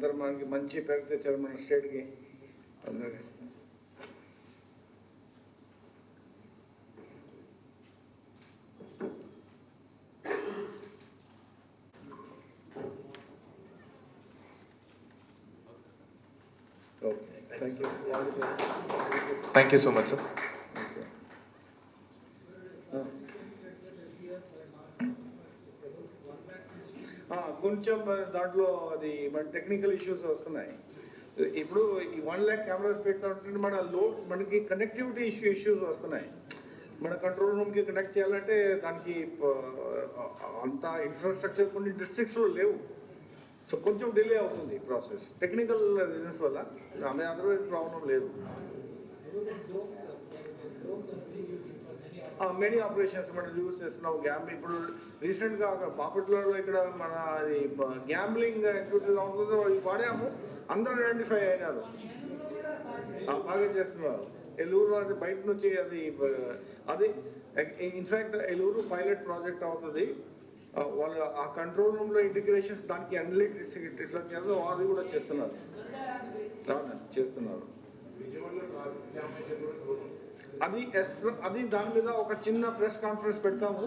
అందరూ మనకి మంచి పేరు తెచ్చారు మన స్టేట్కి అందరికీ. Thank you so much, sir. కొంచెం దాంట్లో అది మన టెక్నికల్ ఇష్యూస్ వస్తున్నాయి. ఇప్పుడు ఈ 1 lakh కెమెరాస్ పెడతా ఉంటే మనకి కనెక్టివిటీ ఇష్యూస్ వస్తున్నాయి. మన కంట్రోల్ రూమ్కి కనెక్ట్ చేయాలంటే దానికి అంత ఇన్ఫ్రాస్ట్రక్చర్ కొన్ని డిస్ట్రిక్ట్స్లో లేవు. సో కొంచెం డిలే అవుతుంది ప్రాసెస్ టెక్నికల్ రీజన్స్ వల్ల. అదర్వైజ్ ప్రాబ్లం లేదు. మెనీ ఆపరేషన్స్ మనం యూజ్ చేస్తున్నాం. ఇప్పుడు రీసెంట్గా బాపట్లలో ఇక్కడ మన అది గ్యాంబ్లింగ్ యాక్టివిటీస్ అవుతుందో వాడాము, అందరూ ఐడెంటిఫై అయినారు, బాగా చేస్తున్నారు. ఎల్లూరు అది బయట నుంచి అది ఇన్ఫ్యాక్ట్ ఎల్లూరు పైలట్ ప్రాజెక్ట్ అవుతుంది. వాళ్ళు ఆ కంట్రోల్ రూమ్లో ఇంటిగ్రేషన్స్ దానికి అనలిటిక్స్ ఇట్లా చేయాలి, అది కూడా చేస్తున్నారు. అది దాని మీద ఒక చిన్న ప్రెస్ కాన్ఫరెన్స్ పెడతాము.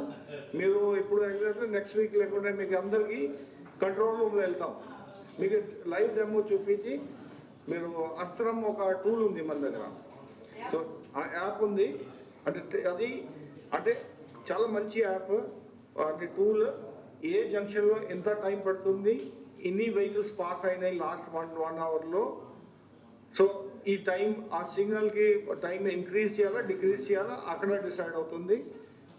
మీరు ఇప్పుడు నెక్స్ట్ వీక్ లేకుంటే మీకు అందరికీ కంట్రోల్ రూమ్లో వెళ్తాం, మీకు లైవ్ డెమో చూపించి మీరు అస్త్రం ఒక టూల్ ఉంది మన దగ్గర. సో ఆ యాప్ ఉంది, అంటే చాలా మంచి యాప్. అది టూల్ ఏ జంక్షన్లో ఎంత టైం పడుతుంది, ఎన్ని వెహికల్స్ పాస్ అయినాయి లాస్ట్ 1 అవర్లో. సో ఈ టైం ఆ సిగ్నల్కి టైం ఇంక్రీజ్ చేయాలా డిక్రీజ్ చేయాలా అక్కడ డిసైడ్ అవుతుంది.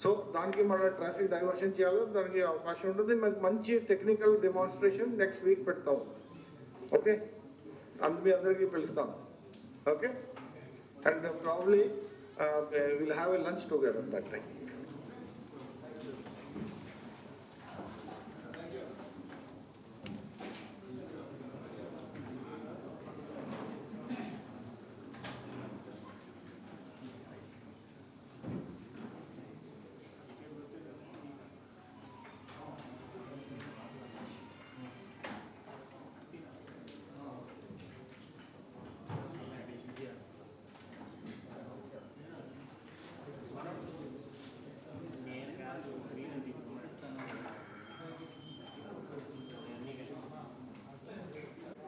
సో దానికి మన ట్రాఫిక్ డైవర్షన్ చేయాలా, దానికి అవకాశం ఉంటుంది. మనకి మంచి టెక్నికల్ డెమాన్స్ట్రేషన్ నెక్స్ట్ వీక్ పెడతాం. ఓకే, మీ అందరికీ పిలుస్తాం. Okay, and probably will have a lunch together that time.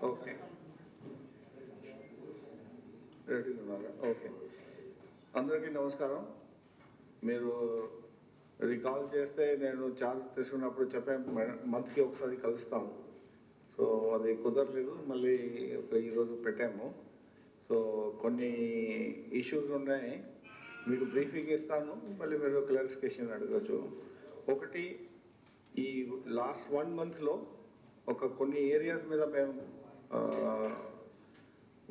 Okay, రెడీగా ఉన్నారా? ఓకే, అందరికీ నమస్కారం. మీరు రికాల్ చేస్తే నేను చార్జ్ తీసుకున్నప్పుడు చెప్పాను మంత్కి ఒకసారి కలుస్తాము. సో అది కుదరలేదు, మళ్ళీ ఈరోజు పెట్టాము. సో కొన్ని ఇష్యూస్ ఉన్నాయి, మీకు బ్రీఫింగ్ ఇస్తాను, మళ్ళీ మీరు క్లారిఫికేషన్ అడగచ్చు. ఒకటి, ఈ లాస్ట్ 1 monthలో కొన్ని ఏరియాస్ మీద మేము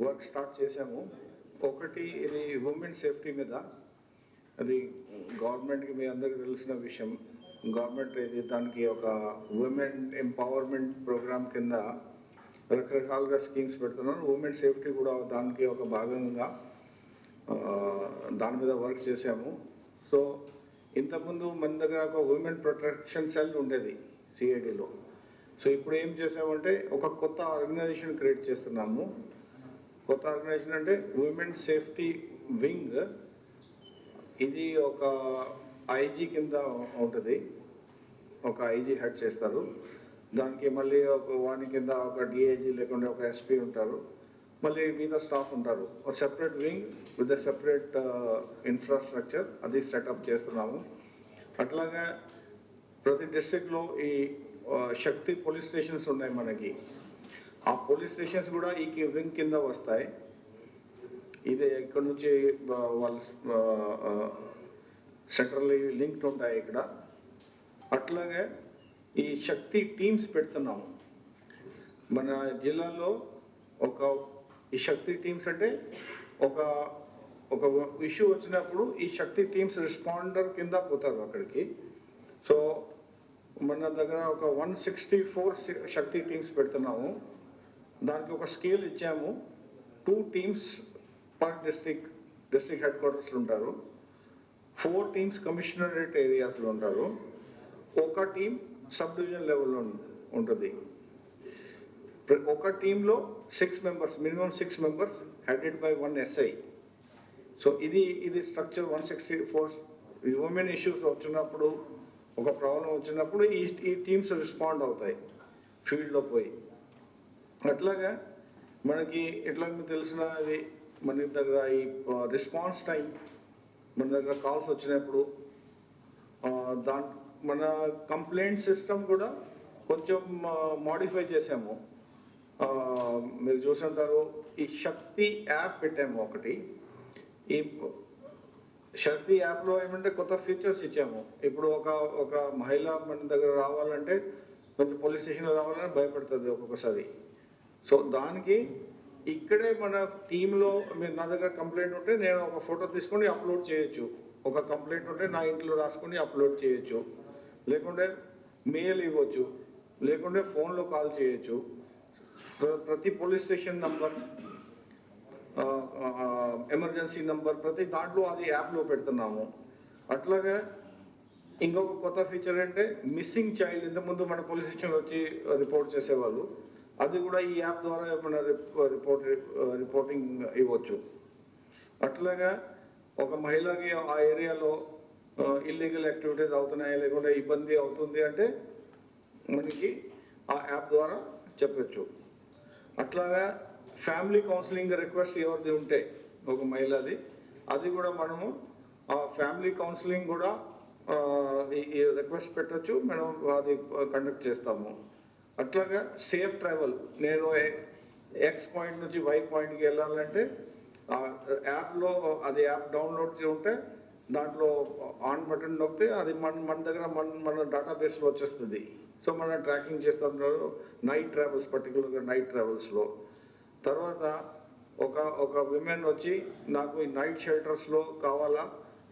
వర్క్ స్టార్ట్ చేసాము. ఒకటి ఇది ఉమెన్ సేఫ్టీ మీద. అది గవర్నమెంట్కి మీ అందరికీ తెలిసిన విషయం. గవర్నమెంట్ ఇది దానికి ఒక ఉమెన్ ఎంపవర్మెంట్ ప్రోగ్రామ్ కింద రకరకాలుగా స్కీమ్స్ పెడుతున్నారు. ఉమెన్ సేఫ్టీ కూడా దానికి ఒక భాగంగా దాని మీద వర్క్ చేసాము. సో ఇంతకుముందు మన దగ్గర ఒక ఉమెన్ ప్రొటెక్షన్ సెల్ ఉండేది సిఐడిలో. సో ఇప్పుడు ఏం చేసామంటే ఒక కొత్త ఆర్గనైజేషన్ క్రియేట్ చేస్తున్నాము. కొత్త ఆర్గనైజేషన్ అంటే ఉమెన్ సేఫ్టీ వింగ్. ఇది ఒక ఐజీ కింద ఉంటుంది, ఒక ఐజీ హెడ్ చేస్తారు. దానికి మళ్ళీ వాని కింద ఒక డిఐజీ లేకుంటే ఒక ఎస్పీ ఉంటారు, మళ్ళీ మీద స్టాఫ్ ఉంటారు. ఒక separate wing with a separate infrastructure అది సెటప్ చేస్తున్నాము. అట్లాగే ప్రతి డిస్ట్రిక్ట్లో ఈ శక్తి పోలీస్ స్టేషన్స్ ఉన్నాయి మనకి. ఆ పోలీస్ స్టేషన్స్ కూడా ఈ వింగ్ కింద వస్తాయి. ఇది ఇక్కడ నుంచి వాళ్ళు సెంట్రల్లీ లింక్డ్ ఉంటాయి ఇక్కడ. అట్లాగే ఈ శక్తి టీమ్స్ పెడుతున్నాము మన జిల్లాలో. ఈ శక్తి టీమ్స్ అంటే ఒక ఇష్యూ వచ్చినప్పుడు ఈ శక్తి టీమ్స్ రెస్పాండర్ కింద పోతారు అక్కడికి. సో మన దగ్గర ఒక 164 శక్తి టీమ్స్ పెడుతున్నాము. దానికి ఒక స్కేల్ ఇచ్చాము. 2 టీమ్స్ పర్ డిస్ట్రిక్ట్ హెడ్ క్వార్టర్స్లో ఉంటారు, 4 టీమ్స్ కమిషనరేట్ ఏరియాస్లో ఉంటారు, ఒక టీం సబ్ డివిజన్ లెవెల్లో ఉంటుంది. ఒక టీంలో 6 members, minimum 6 members, headed by 1 SI. So ఇది స్ట్రక్చర్ 164. హ్యూమన్ ఇష్యూస్ వచ్చినప్పుడు, ఒక ప్రాబ్లం వచ్చినప్పుడు ఈ టీమ్స్ రెస్పాండ్ అవుతాయి ఫీల్డ్లో పోయి. అట్లాగా మనకి ఎట్లా మీకు తెలిసినది, మన దగ్గర ఈ రెస్పాన్స్ టైం, మన దగ్గర కాల్స్ వచ్చినప్పుడు మన కంప్లైంట్ సిస్టమ్ కూడా కొంచెం మాడిఫై చేసాము. మీరు చూసుంటారు, ఈ శక్తి యాప్ పెట్టాము ఒకటి. ఈ శక్తి యాప్లో ఏమంటే కొత్త ఫీచర్స్ ఇచ్చాము. ఇప్పుడు ఒక మహిళ మన దగ్గర రావాలంటే, కొంచెం పోలీస్ స్టేషన్లో రావాలని భయపడుతుంది ఒక్కొక్కసారి. సో దానికి ఇక్కడే మన టీంలో, మీరు నా దగ్గర కంప్లైంట్ ఉంటే నేను ఒక ఫోటో తీసుకొని అప్లోడ్ చేయొచ్చు. ఒక కంప్లైంట్ ఉంటే నా ఇంట్లో రాసుకొని అప్లోడ్ చేయొచ్చు, లేకుంటే మెయిల్ ఇవ్వచ్చు, లేకుంటే ఫోన్లో కాల్ చేయొచ్చు. ప్రతి police station number, emergency number, ప్రతి దాంట్లో అది యాప్లో పెడుతున్నాము. అట్లాగే ఇంకొక కొత్త ఫీచర్ అంటే మిస్సింగ్ చైల్డ్. ఇంతకుముందు మన పోలీస్ స్టేషన్లో వచ్చి రిపోర్ట్ చేసేవాళ్ళు, అది కూడా ఈ యాప్ ద్వారా మన రిపోర్టింగ్ ఇవ్వచ్చు. అట్లాగా ఒక మహిళకి ఆ ఏరియాలో ఇల్లీగల్ యాక్టివిటీస్ అవుతున్నాయి, లేకుంటే ఇబ్బంది అవుతుంది అంటే మనకి ఆ యాప్ ద్వారా చెప్పచ్చు. అట్లాగా ఫ్యామిలీ కౌన్సిలింగ్ రిక్వెస్ట్ ఎవరిది ఉంటే ఒక మహిళది, అది కూడా మనము ఆ ఫ్యామిలీ కౌన్సిలింగ్ కూడా ఈ రిక్వెస్ట్ పెట్టచ్చు, మనం అది కండక్ట్ చేస్తాము. అట్లాగా సేఫ్ ట్రావెల్, నేను X పాయింట్ నుంచి Y పాయింట్కి వెళ్ళాలంటే యాప్లో, అది యాప్ డౌన్లోడ్ ఉంటే దాంట్లో ఆన్ బటన్ నొక్కితే అది మన దగ్గర మన డేటాబేస్లో వచ్చేస్తుంది. సో మనం ట్రాకింగ్ చేస్తున్నారు నైట్ ట్రావెల్స్, పర్టికులర్గా నైట్ ట్రావెల్స్లో. తర్వాత ఒక విమెన్ వచ్చి నాకు ఈ నైట్ షెల్టర్స్లో కావాలా,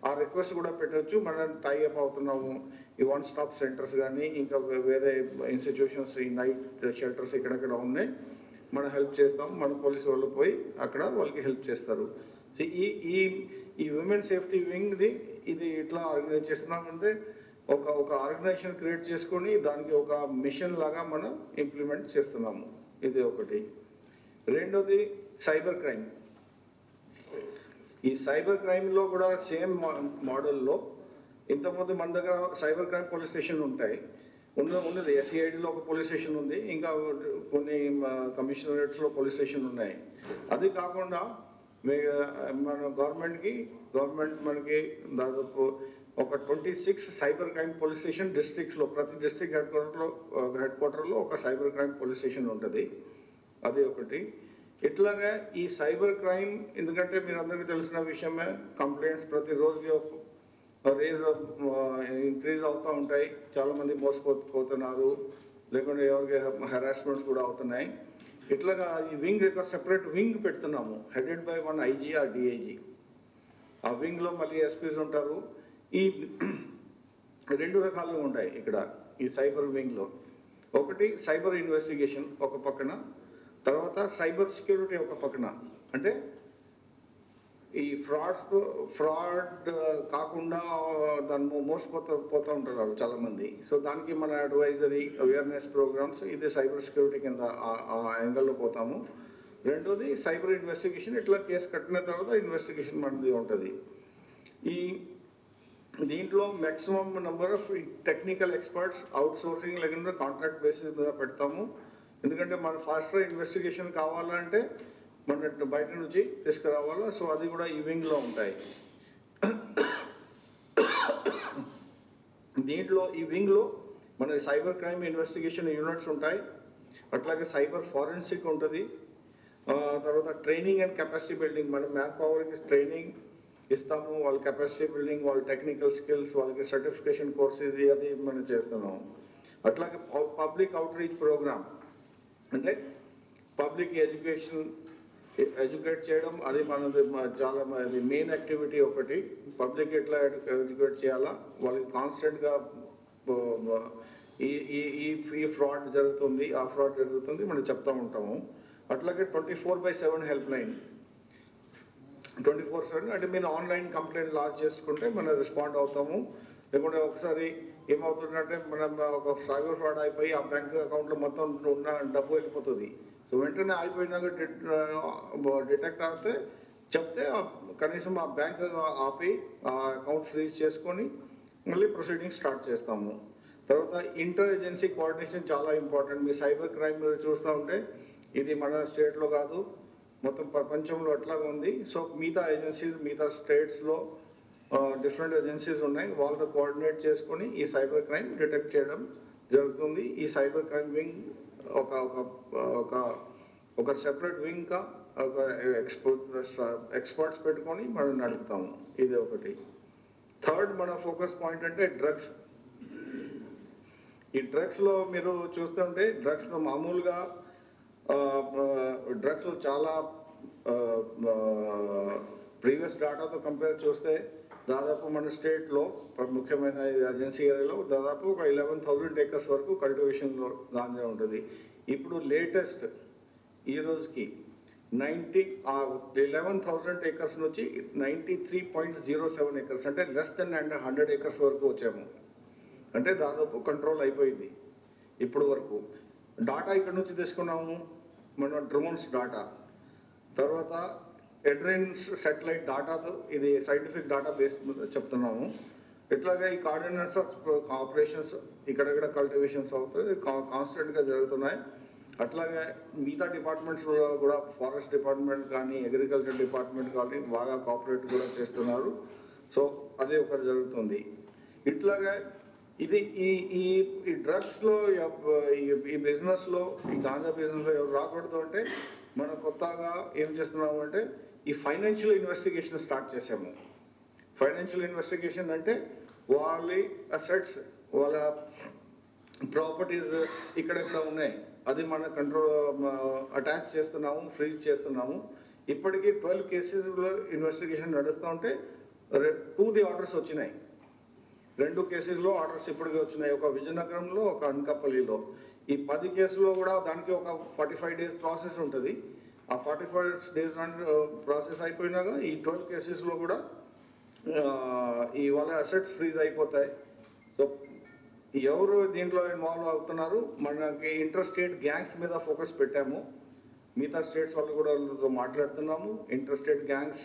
ఆ రిక్వెస్ట్ కూడా పెట్టవచ్చు. మనం టైఅప్ అవుతున్నాము ఈ 1 స్టాప్ సెంటర్స్ కానీ ఇంకా వేరే ఇన్స్టిట్యూషన్స్, ఈ నైట్ షెల్టర్స్ ఎక్కడెక్కడ ఉన్నాయి, మనం హెల్ప్ చేస్తాం. మన పోలీసు వాళ్ళు పోయి అక్కడ వాళ్ళకి హెల్ప్ చేస్తారు. సో ఈ విమెన్ సేఫ్టీ వింగ్ది ఇది ఇట్లా ఆర్గనైజ్ చేస్తున్నామంటే ఒక ఆర్గనైజేషన్ క్రియేట్ చేసుకొని దానికి ఒక మిషన్ లాగా మనం ఇంప్లిమెంట్ చేస్తున్నాము. ఇది ఒకటి. రెండోది సైబర్ క్రైమ్. ఈ సైబర్ క్రైమ్లో కూడా సేమ్ మోడల్లో, ఇంతకుముందు మన దగ్గర సైబర్ క్రైమ్ పోలీస్ స్టేషన్ ఉంటాయి, ఉన్నది SCIDలో ఒక పోలీస్ స్టేషన్ ఉంది, ఇంకా కొన్ని కమిషనరేట్స్లో పోలీస్ స్టేషన్ ఉన్నాయి. అది కాకుండా మన గవర్నమెంట్ మనకి దాదాపు ఒక 26 సైబర్ క్రైమ్ పోలీస్ స్టేషన్ డిస్ట్రిక్ట్స్లో, ప్రతి డిస్ట్రిక్ట్ హెడ్ క్వార్టర్లో ఒక సైబర్ క్రైమ్ పోలీస్ స్టేషన్ ఉంటుంది. అది ఒకటి. ఇట్లాగా ఈ సైబర్ క్రైమ్, ఎందుకంటే మీరు అందరికీ తెలిసిన విషయమే, కంప్లైంట్స్ ప్రతి రోజుకి ఇంక్రీజ్ అవుతూ ఉంటాయి. చాలామంది మోసపోతున్నారు, లేకుంటే ఎవరికి హెరాస్మెంట్స్ కూడా అవుతున్నాయి. ఇట్లాగా ఈ వింగ్ యొక్క సెపరేట్ వింగ్ పెడుతున్నాము, headed by 1 IG or DIG. ఆ వింగ్లో మళ్ళీ SPs ఉంటారు. ఈ 2 రకాలుగా ఉంటాయి ఇక్కడ ఈ సైబర్ వింగ్లో. ఒకటి సైబర్ ఇన్వెస్టిగేషన్ ఒక పక్కన, తర్వాత సైబర్ సెక్యూరిటీ ఒక పక్కన. అంటే ఈ ఫ్రాడ్ కాకుండా దాన్ని మోసపోతూ ఉంటారు వాళ్ళు చాలామంది. సో దానికి మన అడ్వైజరీ అవేర్నెస్ ప్రోగ్రామ్స్, ఇది సైబర్ సెక్యూరిటీ కింద ఆ యాంగిల్లో పోతాము. రెండోది సైబర్ ఇన్వెస్టిగేషన్, ఇట్లా కేసు కట్టిన తర్వాత ఇన్వెస్టిగేషన్ మనది ఉంటుంది. దీంట్లో maximum number of technical experts outsourcing లేకుండా కాంట్రాక్ట్ బేసిస్ మీద పెడతాము. ఎందుకంటే మన ఫాస్టర్ ఇన్వెస్టిగేషన్ కావాలంటే మన బయట నుంచి తీసుకురావాలా. సో అది కూడా ఈ వింగ్లో ఉంటాయి. దీంట్లో ఈ వింగ్లో మన సైబర్ క్రైమ్ ఇన్వెస్టిగేషన్ యూనిట్స్ ఉంటాయి, అట్లాగే సైబర్ ఫారెన్సిక్ ఉంటుంది. తర్వాత ట్రైనింగ్ అండ్ కెపాసిటీ బిల్డింగ్, మన మ్యాన్ పవర్కి ట్రైనింగ్ ఇస్తాము, వాళ్ళ కెపాసిటీ బిల్డింగ్, వాళ్ళ టెక్నికల్ స్కిల్స్, వాళ్ళకి సర్టిఫికేషన్ కోర్స్ ఇది అది మనం చేస్తున్నాము. అట్లాగే పబ్లిక్ అవుట్ రీచ్ ప్రోగ్రామ్, అంటే పబ్లిక్ ఎడ్యుకేట్ చేయడం, అది మనది చాలా మెయిన్ యాక్టివిటీ ఒకటి. పబ్లిక్ ఎట్లా ఎడ్యుకేట్ చేయాలా, వాళ్ళకి కాన్స్టెంట్గా ఈ ఫ్రాడ్ జరుగుతుంది, ఆ ఫ్రాడ్ జరుగుతుంది మనం చెప్తా ఉంటాము. అట్లాగే 24/7 హెల్ప్ లైన్, 24/7 అంటే మీరు ఆన్లైన్ కంప్లైంట్ లాంచ్ చేసుకుంటే మనం రెస్పాండ్ అవుతాము. లేకుంటే ఒకసారి ఏమవుతుందంటే మనం ఒక సైబర్ ఫ్రాడ్ అయిపోయి ఆ బ్యాంక్ అకౌంట్లో మొత్తం ఉన్న డబ్బు వెళ్ళిపోతుంది. సో వెంటనే అయిపోయినాక డిటెక్ట్ అవుతే చెప్తే కనీసం ఆ బ్యాంక్ ఆపి ఆ అకౌంట్ ఫ్రీజ్ చేసుకొని మళ్ళీ ప్రొసీడింగ్ స్టార్ట్ చేస్తాము. తర్వాత ఇంటర్ ఏజెన్సీ కోఆర్డినేషన్ చాలా ఇంపార్టెంట్. మీ సైబర్ క్రైమ్ చూస్తూ ఉంటే ఇది మన స్టేట్లో కాదు, మొత్తం ప్రపంచంలో అట్లాగా ఉంది. సో మిగతా ఏజెన్సీస్, మిగతా స్టేట్స్లో డిఫరెంట్ ఏజెన్సీస్ ఉన్నాయి, వాళ్ళతో కోఆర్డినేట్ చేసుకొని ఈ సైబర్ క్రైమ్ డిటెక్ట్ చేయడం జరుగుతుంది. ఈ సైబర్ క్రైమ్ వింగ్ ఒక ఒక ఒక సెపరేట్ వింగ్గా ఒక ఎక్స్పర్ట్స్ పెట్టుకొని మనం నడుపుతాము. ఇది ఒకటి. థర్డ్ మన ఫోకస్ పాయింట్ అంటే డ్రగ్స్. ఈ డ్రగ్స్లో మీరు చూస్తుంటే డ్రగ్స్లో మామూలుగా డ్రగ్స్ చాలా ప్రీవియస్ డాటాతో కంపేర్ చూస్తే దాదాపు మన స్టేట్లో ముఖ్యమైన ఏజెన్సీ ఏరియాలో దాదాపు ఒక 11,000 acres వరకు కల్టివేషన్లో గాంజా ఉంటుంది. ఇప్పుడు లేటెస్ట్ ఈ రోజుకి 11,000 acres నుంచి 93.07 acres అంటే లెస్ దెన్ 100 acres వరకు వచ్చాము. అంటే దాదాపు కంట్రోల్ అయిపోయింది ఇప్పుడు వరకు. డాటా ఇక్కడ నుంచి తీసుకున్నాము, మన డ్రోన్స్ డాటా, తర్వాత ఎడ్రిన్స్ శాటిలైట్ డాటాతో ఇది సైంటిఫిక్ డాటా బేస్ చెప్తున్నాము. ఇట్లాగే ఈ కోఆర్డినేట్స్ ఆఫ్ ఆపరేషన్స్ ఇక్కడెక్కడ కల్టివేషన్స్ అవుతాయి కాన్స్టెంట్గా జరుగుతున్నాయి. అట్లాగే మిగతా డిపార్ట్మెంట్స్లో కూడా ఫారెస్ట్ డిపార్ట్మెంట్ కానీ అగ్రికల్చర్ డిపార్ట్మెంట్ కానీ బాగా కోఆపరేట్ కూడా చేస్తున్నారు. సో అదే ఒకటి జరుగుతుంది. ఇట్లాగే ఇది ఈ ఈ ఈ డ్రగ్స్లో ఈ బిజినెస్లో ఈ గాంజా బిజినెస్లో ఎవరు రాకూడదు అంటే మనం కొత్తగా ఏం చేస్తున్నాము అంటే ఈ ఫైనాన్షియల్ ఇన్వెస్టిగేషన్ స్టార్ట్ చేసాము. ఫైనాన్షియల్ ఇన్వెస్టిగేషన్ అంటే వాళ్ళ అసెట్స్, వాళ్ళ ప్రాపర్టీస్ ఇక్కడెక్కడ ఉన్నాయి అది మన కంట్రోల్ అటాచ్ చేస్తున్నాము, ఫ్రీజ్ చేస్తున్నాము. ఇప్పటికీ 12 కేసెస్లో ఇన్వెస్టిగేషన్ నడుస్తూ ఉంటే 2 ఆర్డర్స్ వచ్చినాయి. 2 కేసెస్లో ఆర్డర్స్ ఇప్పటికే వచ్చినాయి, ఒక విజయనగరంలో, ఒక అనకాపల్లిలో. ఈ 10 కేసులో కూడా దానికి ఒక 45 days ప్రాసెస్ ఉంటుంది. ఆ 45 days ప్రాసెస్ అయిపోయినాక ఈ 12 కేసెస్లో కూడా ఈ వాళ్ళ అసెట్స్ ఫ్రీజ్ అయిపోతాయి. సో ఎవరు దీంట్లో ఇన్వాల్వ్ అవుతున్నారు, మనకి ఇంటర్ స్టేట్ గ్యాంగ్స్ మీద ఫోకస్ పెట్టాము. మిగతా స్టేట్స్ వాళ్ళు కూడా మాట్లాడుతున్నాము. ఇంటర్ స్టేట్ గ్యాంగ్స్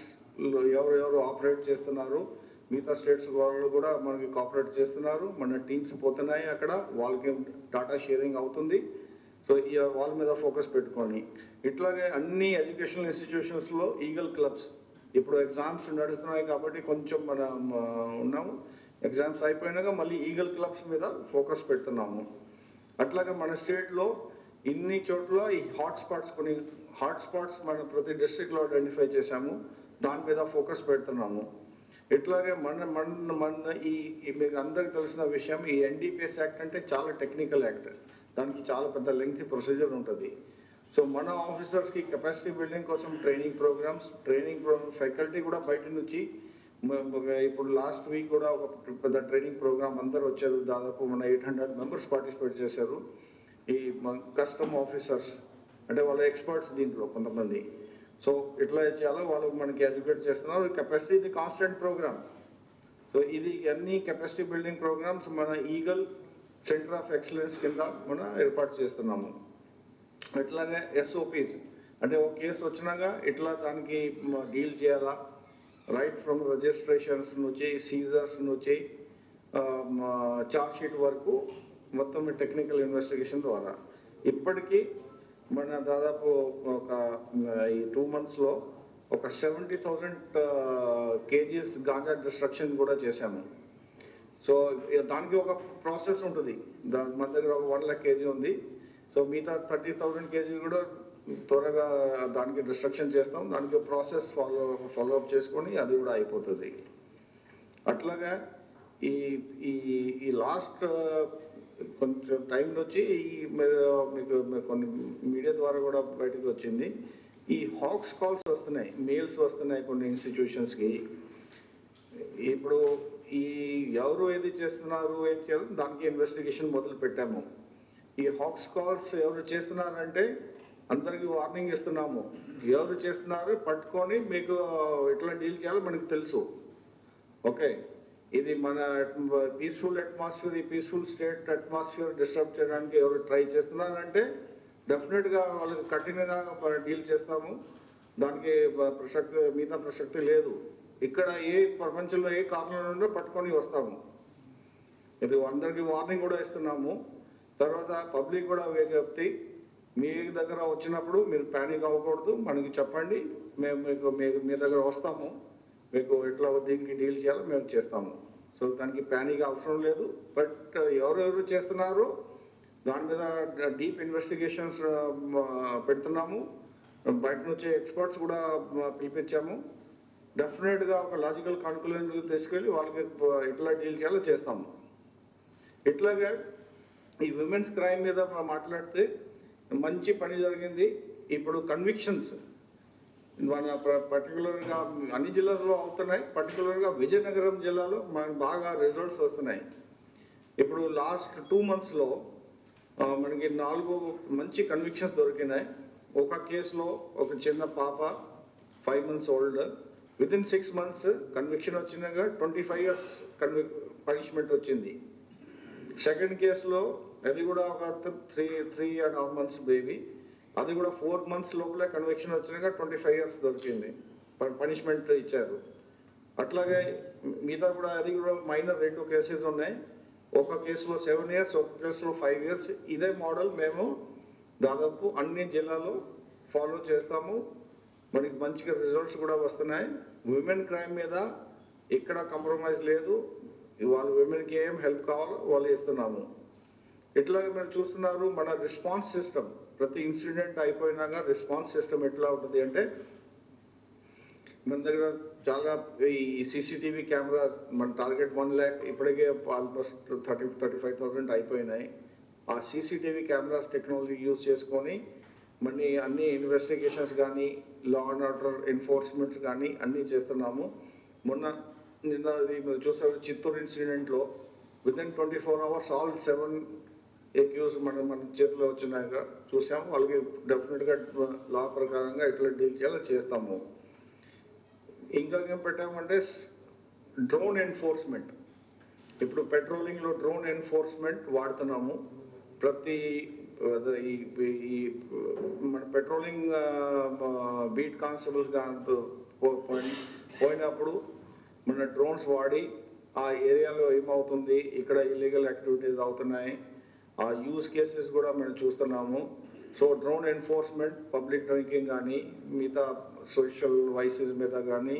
ఎవరు ఆపరేట్ చేస్తున్నారు, మిగతా స్టేట్స్ వాళ్ళు కూడా మనకి కోఆపరేట్ చేస్తున్నారు. మన టీమ్స్ పోతున్నాయి అక్కడ, వాళ్ళకి డాటా షేరింగ్ అవుతుంది. సో వాళ్ళ మీద ఫోకస్ పెట్టుకొని ఇట్లాగే అన్ని ఎడ్యుకేషనల్ ఇన్స్టిట్యూషన్స్లో ఈగల్ క్లబ్స్ ఇప్పుడు ఎగ్జామ్స్ నడుస్తున్నాయి కాబట్టి కొంచెం మనం ఉన్నాము. ఎగ్జామ్స్ అయిపోయినాక మళ్ళీ ఈగల్ క్లబ్స్ మీద ఫోకస్ పెడుతున్నాము. అట్లాగే మన స్టేట్లో ఇన్ని చోట్ల ఈ కొన్ని హాట్ స్పాట్స్ మన ప్రతి డిస్ట్రిక్ట్లో ఐడెంటిఫై చేశాము, దాని మీద ఫోకస్ పెడుతున్నాము. ఇట్లాగే ఈ మీకు అందరికి తెలిసిన విషయం, ఈ ఎన్డీపీఎస్ యాక్ట్ అంటే చాలా టెక్నికల్ యాక్ట్, దానికి చాలా పెద్ద లెంగ్తీ ప్రొసీజర్ ఉంటుంది. సో మన ఆఫీసర్స్కి కెపాసిటీ బిల్డింగ్ కోసం ట్రైనింగ్ ప్రోగ్రామ్స్ ఫ్యాకల్టీ కూడా బయట నుంచి ఇప్పుడు లాస్ట్ వీక్ కూడా ఒక పెద్ద ట్రైనింగ్ ప్రోగ్రామ్ అందరూ వచ్చారు. దాదాపు మన 800 members పార్టిసిపేట్ చేశారు. ఈ కస్టమ్ ఆఫీసర్స్ అంటే వాళ్ళ ఎక్స్పర్ట్స్ దీంట్లో కొంతమంది. సో ఎట్లా చేయాలో వాళ్ళు మనకి ఎడ్యుకేట్ చేస్తున్నారు. కెపాసిటీ ఇది కాన్స్టెంట్ ప్రోగ్రామ్. సో ఇది అన్ని కెపాసిటీ బిల్డింగ్ ప్రోగ్రామ్స్ మన ఈగల్ సెంటర్ ఆఫ్ ఎక్సలెన్స్ కింద మనం ఏర్పాటు చేస్తున్నాము. ఎట్లాగే ఎస్ఓపీస్ అంటే ఒక కేసు వచ్చినాక ఎట్లా దానికి డీల్ చేయాలా, రైట్ ఫ్రమ్ రిజిస్ట్రేషన్స్ నుంచి సీజర్స్ నుంచి ఛార్జ్ షీట్ వరకు మొత్తం టెక్నికల్ ఇన్వెస్టిగేషన్ ద్వారా ఇప్పటికీ మన దాదాపు ఒక ఈ 2 monthsలో ఒక 70,000 kgs గాంజా డిస్ట్రక్షన్ కూడా చేశాము. సో దానికి ఒక ప్రాసెస్ ఉంటుంది. మన దగ్గర ఒక 1 lakh kg ఉంది. సో మిగతా 30,000 kg కూడా త్వరగా దానికి డిస్ట్రక్షన్ చేస్తాం. దానికి ప్రాసెస్ ఫాలోఅప్ చేసుకొని అది కూడా అయిపోతుంది. అట్లాగా ఈ ఈ లాస్ట్ కొంచెం టైం నుంచి మీకు కొన్ని మీడియా ద్వారా కూడా బయటకు వచ్చింది. ఈ హాక్స్ కాల్స్ వస్తున్నాయి, మెయిల్స్ వస్తున్నాయి కొన్ని ఇన్స్టిట్యూషన్స్కి. ఇప్పుడు ఈ ఎవరు ఏది చేస్తున్నారు ఏం చేయాలి దానికి ఇన్వెస్టిగేషన్ మొదలు పెట్టాము. ఈ హాక్స్ కాల్స్ ఎవరు చేస్తున్నారంటే అందరికీ వార్నింగ్ ఇస్తున్నాము. ఎవరు చేస్తున్నారు పట్టుకొని మీకు ఎట్లా డీల్ చేయాలో మనకు తెలుసు. ఓకే, ఇది మన పీస్ఫుల్ అట్మాస్ఫియర్, ఈ పీస్ఫుల్ స్టేట్ అట్మాస్ఫియర్ డిస్టర్బ్ చేయడానికి ఎవరు ట్రై చేస్తున్నారంటే డెఫినెట్గా వాళ్ళకి కఠినంగా డీల్ చేస్తాము. దానికి ప్రసక్తి మిగతా ప్రసక్తి లేదు. ఇక్కడ ప్రపంచంలో ఏ కార్నర్ నుండో పట్టుకొని వస్తాము. ఇది అందరికీ వార్నింగ్ కూడా ఇస్తున్నాము. తర్వాత పబ్లిక్ కూడా వేగెత్తి మీ దగ్గర వచ్చినప్పుడు మీరు ప్యానిక్ అవ్వకూడదు, మనకి చెప్పండి, మేము మీ దగ్గర వస్తాము, మీకు ఎట్లా దీనికి డీల్ చేయాలో మేము చేస్తాము. సో దానికి ప్యానిక్ అవసరం లేదు. బట్ ఎవరెవరు చేస్తున్నారో దాని మీద డీప్ ఇన్వెస్టిగేషన్స్ పెడుతున్నాము. బయట నుంచి ఎక్స్పర్ట్స్ కూడా పిలిపించాము. డెఫినెట్గా ఒక లాజికల్ కాన్క్లూజన్ తీసుకెళ్ళి వాళ్ళకి ఎట్లా డీల్ చేయాలో చేస్తాము. ఇట్లాగే ఈ విమెన్స్ క్రైమ్ మీద మాట్లాడితే మంచి పని జరిగింది. ఇప్పుడు కన్విక్షన్స్ మన పర్టికులర్గా అన్ని జిల్లాల్లో అవుతున్నాయి. పర్టికులర్గా విజయనగరం జిల్లాలో మనకు బాగా రిజల్ట్స్ వస్తున్నాయి. ఇప్పుడు లాస్ట్ 2 monthsలో మనకి 4 మంచి కన్విక్షన్స్ దొరికినాయి. ఒక కేసులో ఒక చిన్న పాప 5 months old, within 6 months conviction వచ్చినాక 25 years పనిష్మెంట్ వచ్చింది. సెకండ్ కేసులో అది కూడా ఒక 3.5 months బేబీ, అది కూడా 4 months లోపలే కన్విక్షన్ వచ్చినాక 25 years దొరికింది, పనిష్మెంట్ ఇచ్చారు. అట్లాగే మిగతా కూడా అది కూడా మైనర్ 2 కేసెస్ ఉన్నాయి. ఒక కేసులో 7 years, ఒక కేసులో 5 years. ఇదే మోడల్ మేము దాదాపు అన్ని జిల్లాలో ఫాలో చేస్తాము. మనకి మంచిగా రిజల్ట్స్ కూడా వస్తున్నాయి. విమెన్ క్రైమ్ మీద ఎక్కడ కాంప్రమైజ్ లేదు. వాళ్ళు విమెన్కి ఏం హెల్ప్ కావాలో వాళ్ళు ఇస్తున్నాము. ఇట్లాగే మీరు చూస్తున్నారు మన రెస్పాన్స్ సిస్టమ్. ప్రతి ఇన్సిడెంట్ అయిపోయినాక రెస్పాన్స్ సిస్టమ్ ఎట్లా ఉంటుంది అంటే, మన దగ్గర చాలా ఈ సీసీటీవీ కెమెరాస్, మన టార్గెట్ 1 lakh ఇప్పటికే ఆల్మోస్ట్ 35,000 అయిపోయినాయి. ఆ సీసీటీవీ కెమెరాస్ టెక్నాలజీ యూజ్ చేసుకొని మళ్ళీ అన్ని ఇన్వెస్టిగేషన్స్ కానీ లా అండ్ ఆర్డర్ ఎన్ఫోర్స్మెంట్స్ కానీ అన్నీ చేస్తున్నాము. నిన్న మీరు చూసారు చిత్తూరు ఇన్సిడెంట్లో వితిన్ 24 hours ఆల్ 7 accused మన చేతిలో వచ్చినాక చూసాము. వాళ్ళకి డెఫినెట్గా లా ప్రకారంగా ఎట్లా డీల్ చేయాలో చేస్తాము. ఇంకా ఏం పెట్టామంటే డ్రోన్ ఎన్ఫోర్స్మెంట్. ఇప్పుడు పెట్రోలింగ్లో డ్రోన్ ఎన్ఫోర్స్మెంట్ వాడుతున్నాము. ప్రతి ఈ మన పెట్రోలింగ్ బీట్ కానిస్టేబుల్స్ పోయినప్పుడు మన డ్రోన్స్ వాడి ఆ ఏరియాలో ఏమవుతుంది, ఇక్కడ ఇల్లీగల్ యాక్టివిటీస్ అవుతున్నాయి, ఆ యూజ్ కేసెస్ కూడా మనం చూస్తున్నాము. So drone enforcement public drinking కానీ మిగతా సోషల్ వైసెస్ మీద కానీ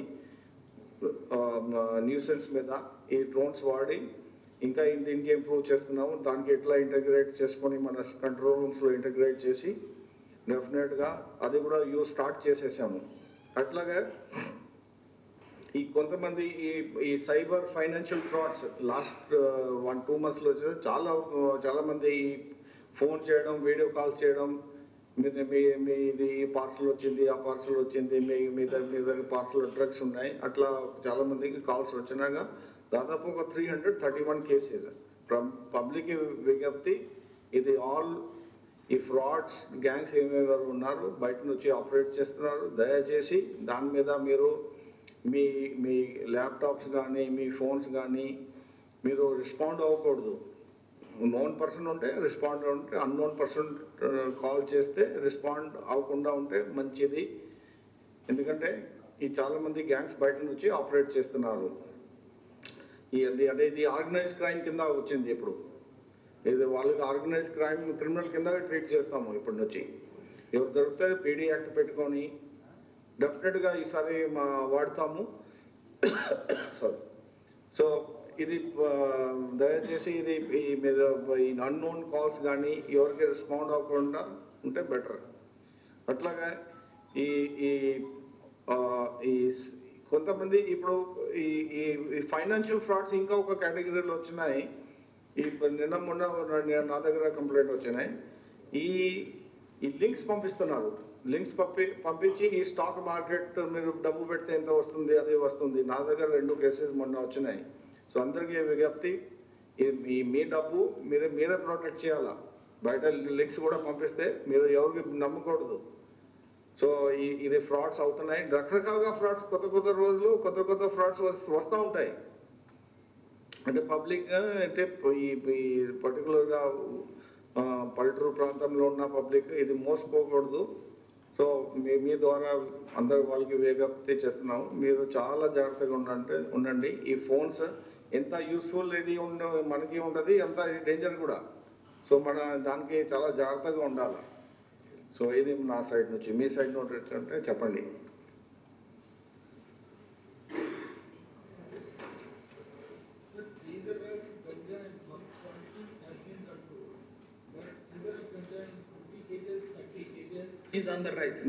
న్యూసెన్స్ మీద ఈ డ్రోన్స్ వాడి ఇంకా దీనికి ఇంప్రూవ్ చేస్తున్నాము. దానికి ఎట్లా ఇంటగ్రేట్ చేసుకొని మన కంట్రోల్ రూమ్స్లో ఇంటగ్రేట్ చేసి డెఫినెట్గా అది కూడా స్టార్ట్ చేసేసాము. అట్లాగే ఈ కొంతమంది ఈ సైబర్ ఫైనాన్షియల్ ఫ్రాడ్స్ లాస్ట్ 1-2 monthsలో చాలా మంది ఫోన్ చేయడం, వీడియో కాల్ చేయడం, మీది పార్సల్ వచ్చింది, ఆ పార్సల్ వచ్చింది, మీ దగ్గర పార్సల్ డ్రగ్స్ ఉన్నాయి, అట్లా చాలా మందికి కాల్స్ వచ్చినాక దాదాపు ఒక 331 కేసెస్. పబ్లిక్ విజ్ఞప్తి, ఇది ఆల్ ఈ ఫ్రాడ్స్ గ్యాంగ్స్ ఏమేమి ఉన్నారు బయట నుంచి ఆపరేట్ చేస్తున్నారు, దయచేసి దాని మీద మీరు మీ ల్యాప్టాప్స్ కానీ మీ ఫోన్స్ కానీ మీరు రెస్పాండ్ అవ్వకూడదు. నోన్ పర్సన్ ఉంటే రెస్పాండ్ ఉంటే, అన్నోన్ పర్సన్ కాల్ చేస్తే రెస్పాండ్ అవ్వకుండా ఉంటే మంచిది. ఎందుకంటే ఈ చాలామంది గ్యాంగ్స్ బయట నుంచి ఆపరేట్ చేస్తున్నారు. ఇది ఆర్గనైజ్ క్రైమ్ కింద వచ్చింది. ఇప్పుడు ఇది వాళ్ళకి ఆర్గనైజ్ క్రైమ్ క్రిమినల్ కింద ట్రీట్ చేస్తాము ఇప్పటి నుంచి. ఎవరు దొరికితే పీడీ యాక్ట్ పెట్టుకొని డెఫినెట్గా ఈసారి వాడతాము. సో ఇది దయచేసి ఇది మీరు ఈ అన్నోన్ కాల్స్ కానీ ఎవరికి రెస్పాండ్ అవ్వకుండా ఉంటే బెటర్. అట్లాగే ఈ కొంతమంది ఇప్పుడు ఈ ఫైనాన్షియల్ ఫ్రాడ్స్ ఇంకా ఒక కేటగిరీలో వచ్చినాయి. మొన్న నా దగ్గర కంప్లైంట్ వచ్చినాయి. ఈ లింక్స్ పంపిస్తున్నారు. లింక్స్ పంపించి ఈ స్టాక్ మార్కెట్ మీరు డబ్బు పెడితే ఎంత వస్తుంది, అది వస్తుంది. నా దగ్గర 2 కేసెస్ మొన్న వచ్చినాయి. సో అందరికీ విజ్ఞప్తి, మీ డబ్బు మీరే ప్రొటెక్ట్ చేయాలా. బయట లింక్స్ కూడా పంపిస్తే మీరు ఎవరికి నమ్మకూడదు. సో ఇది ఫ్రాడ్స్ అవుతున్నాయి. రకరకాలుగా ఫ్రాడ్స్, కొత్త రోజులు కొత్త ఫ్రాడ్స్ వస్తూ ఉంటాయి. అంటే పబ్లిక్ అంటే ఈ పర్టికులర్గా పల్లెటూరు ప్రాంతంలో ఉన్న పబ్లిక్ ఇది మోసపోకూడదు. సో మీ ద్వారా అందరు వాళ్ళకి వేగప్ చేస్తున్నాము. మీరు చాలా జాగ్రత్తగా ఉండండి. ఈ ఫోన్స్ ఎంత యూస్ఫుల్ ఇది మనకి ఉంటుంది, ఎంత డేంజర్ కూడా. సో మన దానికి చాలా జాగ్రత్తగా ఉండాలి. సో ఇది నా సైడ్ నుంచి. మీ సైడ్ నుంచి అంటే చెప్పండి.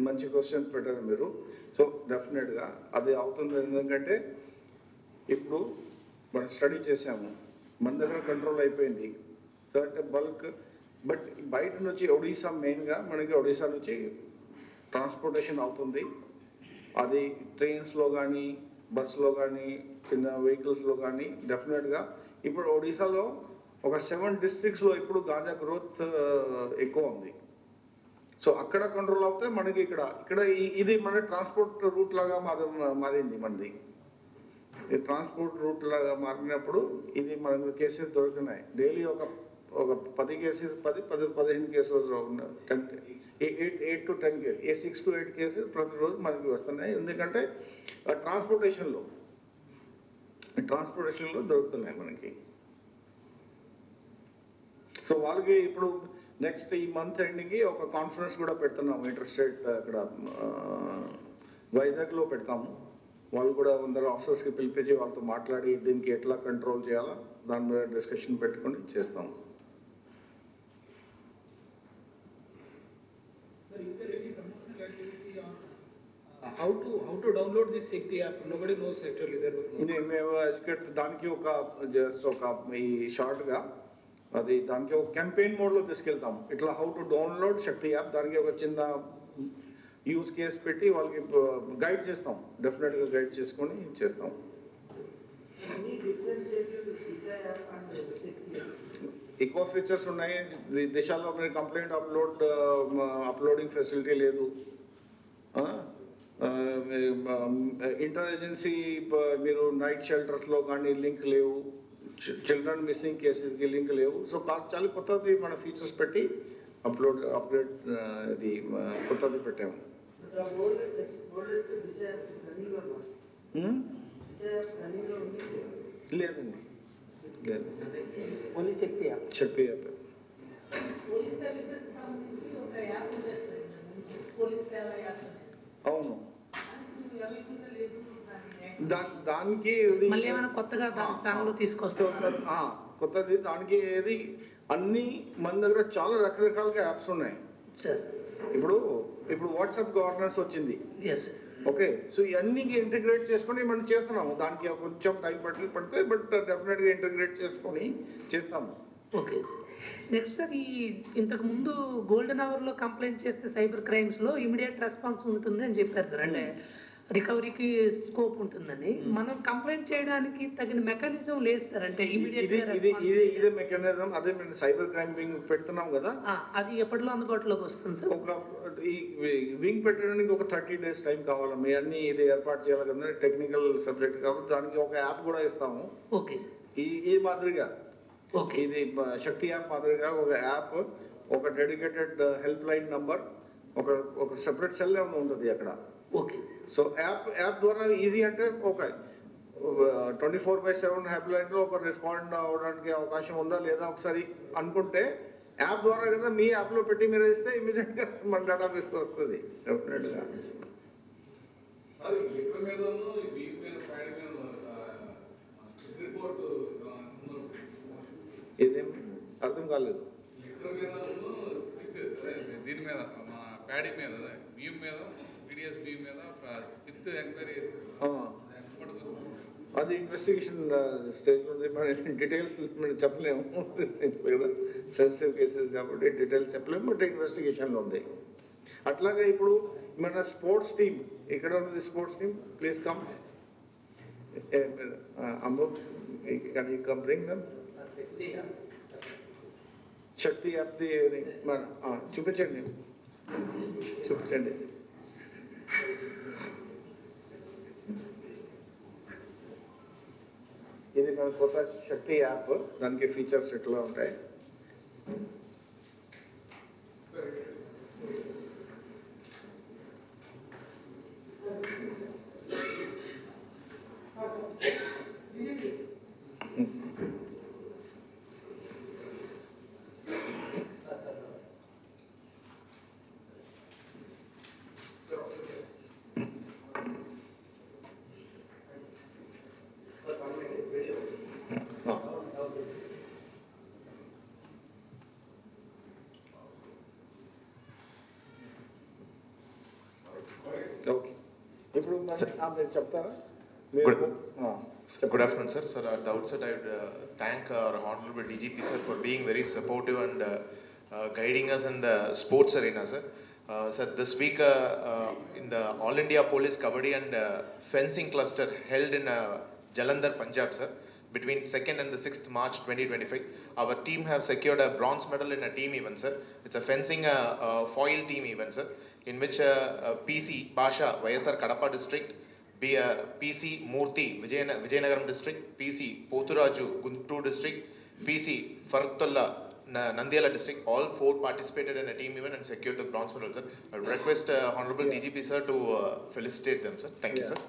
మంచి క్వశ్చన్ పెట్టారు మీరు. సో డెఫినెట్గా అది అవుతుంది. ఎందుకంటే ఇప్పుడు మనం స్టడీ చేసాము, మన దగ్గర కంట్రోల్ అయిపోయింది. సో అంటే బల్క్, బట్ బయట నుంచి ఒడిశా మెయిన్గా మనకి ఒడిశా నుంచి ట్రాన్స్పోర్టేషన్ అవుతుంది. అది ట్రైన్స్లో కానీ, బస్సులో కానీ, చిన్న వెహికల్స్లో కానీ డెఫినెట్గా. ఇప్పుడు ఒడిశాలో ఒక 7 డిస్ట్రిక్ట్స్లో ఇప్పుడు గాంజా గ్రోత్ ఎక్కువ ఉంది. సో అక్కడ కంట్రోల్ అవుతే మనకి ఇక్కడ ఇది మన ట్రాన్స్పోర్ట్ రూట్ లాగా మారింది. మనది ట్రాన్స్పోర్ట్ రూట్ లాగా మారినప్పుడు ఇది మనకు కేసెస్ దొరుకుతున్నాయి. డైలీ ఒక 10 కేసెస్, 15 కేసులు 8 to 10 కేసెస్, 6 to 8 కేసెస్ ప్రతిరోజు మనకి వస్తున్నాయి. ఎందుకంటే ట్రాన్స్పోర్టేషన్లో దొరుకుతున్నాయి మనకి. సో వాళ్ళకి ఇప్పుడు నెక్స్ట్ ఈ మంత్ ఎండింగ్కి ఒక కాన్ఫరెన్స్ కూడా పెడుతున్నాము. ఇంటర్ స్టేట్ అక్కడ వైజాగ్లో పెడతాము. వాళ్ళు కూడా అందరు ఆఫీసర్స్కి పిలిపించి వాళ్ళతో మాట్లాడి దీనికి ఎట్లా కంట్రోల్ చేయాలో దాని మీద డిస్కషన్ పెట్టుకొని చేస్తాము. How to download this Shakti app? Nobody knows actually. మేము దానికి జస్ట్ ఒక ఈ షార్ట్గా దానికి ఒక క్యాంపెయిన్ మోడ్లో తీసుకెళ్తాము. ఇట్లా how to download Shakti app, దానికి ఒక చిన్న యూజ్ కేస్ పెట్టి వాళ్ళకి గైడ్ చేస్తాం. డెఫినెట్గా గైడ్ చేసుకొని చేస్తాం. ఎక్కువ ఫీచర్స్ ఉన్నాయి. దిశలో కంప్లైంట్ అప్లోడింగ్ ఫెసిలిటీ లేదు. ఇంటర్ ఏజెన్సీ మీరు నైట్ షెల్టర్స్లో కానీ లింక్ లేవు. చిల్డ్రన్ మిస్సింగ్ కేసెస్కి లింక్ లేవు. సో చాలా కొత్తది మన ఫీచర్స్ పెట్టి అప్గ్రేడ్ ఇది కొత్తది పెట్టాము. లేదండి, లేదు. శక్తి యాప్ అవును. దానికి కొత్తది దానికి ఏది అన్ని మన దగ్గర చాలా రకరకాలుగా యాప్స్ ఉన్నాయి. ఇప్పుడు వాట్సాప్ గవర్నెన్స్ వచ్చింది. ఓకే, సో ఇవన్నీ ఇంటిగ్రేట్ చేసుకొని మనం చేస్తున్నాము. దానికి కొంచెం టైం పడితే బట్ డెఫినెట్గా ఇంటిగ్రేట్ చేసుకొని చేస్తాము. ఓకే. నెక్స్ట్ సార్, ఇంతకు ముందు గోల్డెన్ అవర్లో కంప్లైంట్ చేస్తే సైబర్ క్రైమ్స్లో ఇమీడియట్ రెస్పాన్స్ ఉంటుంది అని చెప్పారు సార్. అంటే రికవరీకి స్కోప్ ఉంటుందని. మనం కంప్లైంట్ చేయడానికి తగిన మెకానిజం లేదు సార్. అంటే ఇదే మెకానిజం, అదే మేము సైబర్ క్రైమ్ వింగ్ పెడుతున్నాం కదా, అది ఎప్పటిలో అందుబాటులోకి వస్తుంది సార్? ఈ వింగ్ పెట్టడానికి ఒక 30 days టైం కావాలి. మీ అన్ని ఇది ఏర్పాటు చేయాలి కదా, టెక్నికల్ సబ్జెక్ట్ కాబట్టి దానికి ఒక యాప్ కూడా ఇస్తాము. Okay sir. ఈ మాదిరిగా ఇది శక్తి యాప్ మాదిరిగా ఒక యాప్, ఒక డెడికేటెడ్ హెల్ప్ లైన్ నంబర్, ఒక సెపరేట్ సెల్ ఉంటుంది అక్కడ. ఓకే. సో యాప్ ద్వారా ఈజీ అంటే ఒక 24/7 హెల్ప్ లైన్లో ఒక రెస్పాండ్ అవ్వడానికి అవకాశం ఉందా లేదా ఒకసారి అనుకుంటే యాప్ ద్వారా కదా మీ యాప్లో పెట్టి మీరు ఇస్తే ఇమీడియట్గా మన డేటాబేస్ వస్తుంది డెఫినెట్గా. ఇదేం అర్థం కాలేదు. దీని మీద మన ప్యాడీ మీద బియ్యం మీద పీడిఎస్ బియ్యం మీద ఫిఫ్త్ ఎంక్వైరీ అది ఇన్వెస్టిగేషన్ స్టేజ్ ఉంది. మన డీటెయిల్స్ మనం చెప్పలేము కదా, సెన్సిటివ్ కేసెస్ కాబట్టి డీటెయిల్స్ చెప్పలేము. బట్ ఇన్వెస్టిగేషన్లో ఉంది. అట్లాగే ఇప్పుడు మన స్పోర్ట్స్ టీమ్ ఇక్కడ ఉన్నది. Sports team please come. Ammu can you come bring them. Shakti యాప్ది మన చూపించండి. ఇది మన కొత్త శక్తి యాప్. దానికి ఫీచర్స్ ఎట్లా ఉంటాయి. ఇప్పుడు మీరు చెప్తారా Good. ఆ, Good afternoon, sir. Sir, at the outset, I would thank our Honorable DGP, sir, for being very supportive and guiding us in the sports arena, sir. Sir, this week in the All India Police Kabaddi and Fencing Cluster held in Jalandhar, Punjab, sir, between 2nd and the 6th March 2025, our team have secured a bronze medal in a team event, sir. It's a fencing foil team event, sir, in which PC Basha, YSR Kadapa district, PC Murthy, Vijayanagaram district, PC Poturaju, Guntur district, PC Faratullah, Nandyala district, all 4 participated in a team event and secured the bronze medal, sir. I would request Honorable DGP, sir, to felicitate them, sir. Thank you, sir.